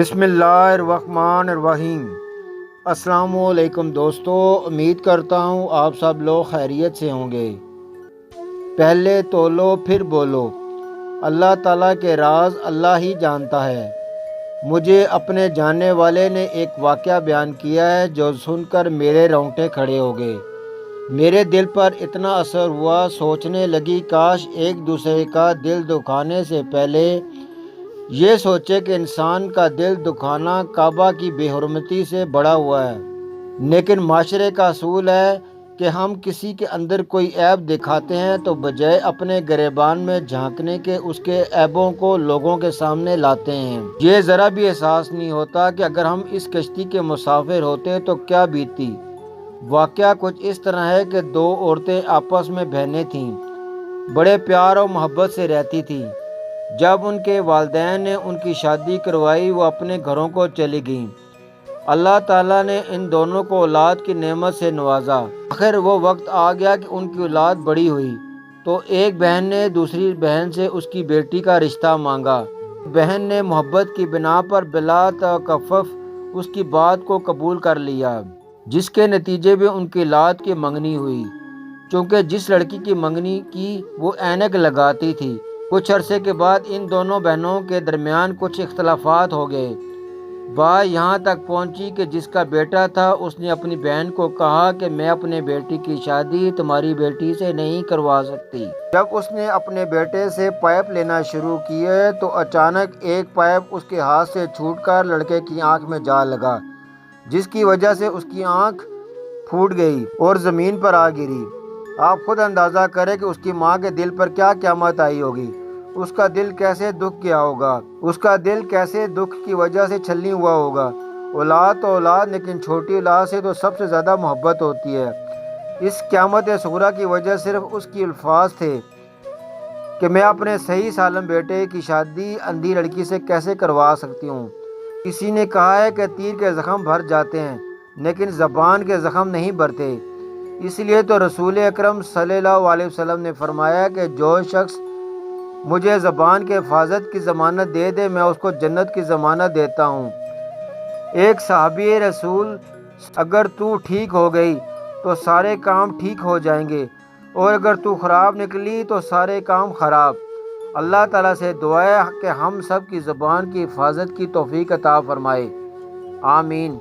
بسم اللہ الرحمن الرحیم۔ السلام علیکم دوستو، امید کرتا ہوں آپ سب لوگ خیریت سے ہوں گے۔ پہلے تولو پھر بولو، اللہ تعالیٰ کے راز اللہ ہی جانتا ہے۔ مجھے اپنے جاننے والے نے ایک واقعہ بیان کیا ہے جو سن کر میرے رونگٹے کھڑے ہو گئے۔ میرے دل پر اتنا اثر ہوا، سوچنے لگی کاش ایک دوسرے کا دل دکھانے سے پہلے یہ سوچے کہ انسان کا دل دکھانا کعبہ کی بے حرمتی سے بڑا ہوا ہے۔ لیکن معاشرے کا اصول ہے کہ ہم کسی کے اندر کوئی عیب دکھاتے ہیں تو بجائے اپنے گریبان میں جھانکنے کے اس کے عیبوں کو لوگوں کے سامنے لاتے ہیں۔ یہ ذرا بھی احساس نہیں ہوتا کہ اگر ہم اس کشتی کے مسافر ہوتے تو کیا بیتتی۔ واقعہ کچھ اس طرح ہے کہ دو عورتیں آپس میں بہنیں تھیں، بڑے پیار اور محبت سے رہتی تھیں۔ جب ان کے والدین نے ان کی شادی کروائی وہ اپنے گھروں کو چلی گئیں۔ اللہ تعالیٰ نے ان دونوں کو اولاد کی نعمت سے نوازا۔ آخر وہ وقت آ گیا کہ ان کی اولاد بڑی ہوئی تو ایک بہن نے دوسری بہن سے اس کی بیٹی کا رشتہ مانگا۔ بہن نے محبت کی بنا پر بلا تکلف اس کی بات کو قبول کر لیا، جس کے نتیجے میں ان کی اولاد کی منگنی ہوئی۔ چونکہ جس لڑکی کی منگنی کی وہ اینک لگاتی تھی، کچھ عرصے کے بعد ان دونوں بہنوں کے درمیان کچھ اختلافات ہو گئے۔ بات یہاں تک پہنچی کہ جس کا بیٹا تھا اس نے اپنی بہن کو کہا کہ میں اپنے بیٹی کی شادی تمہاری بیٹی سے نہیں کروا سکتی۔ جب اس نے اپنے بیٹے سے پائپ لینا شروع کیے تو اچانک ایک پائپ اس کے ہاتھ سے چھوٹ کر لڑکے کی آنکھ میں جا لگا، جس کی وجہ سے اس کی آنکھ پھوٹ گئی اور زمین پر آ گری۔ آپ خود اندازہ کریں کہ اس کی ماں کے دل پر کیا قیامت آئی ہوگی۔ اس کا دل کیسے دکھ گیا ہوگا، اس کا دل کیسے دکھ کی وجہ سے چھلنی ہوا ہوگا۔ اولاد تو اولاد، لیکن چھوٹی اولاد سے تو سب سے زیادہ محبت ہوتی ہے۔ اس قیامت صغریٰ کی وجہ صرف اس کی الفاظ تھے کہ میں اپنے صحیح سالم بیٹے کی شادی اندھی لڑکی سے کیسے کروا سکتی ہوں۔ کسی نے کہا ہے کہ تیر کے زخم بھر جاتے ہیں لیکن زبان کے زخم نہیں بھرتے۔ اس لیے تو رسول اکرم صلی اللہ علیہ وسلم نے فرمایا کہ جو شخص مجھے زبان کے حفاظت کی ضمانت دے دے میں اس کو جنت کی ضمانت دیتا ہوں۔ ایک صحابی رسول، اگر تو ٹھیک ہو گئی تو سارے کام ٹھیک ہو جائیں گے اور اگر تو خراب نکلی تو سارے کام خراب۔ اللہ تعالیٰ سے دعا ہے کہ ہم سب کی زبان کی حفاظت کی توفیق عطا فرمائے، آمین۔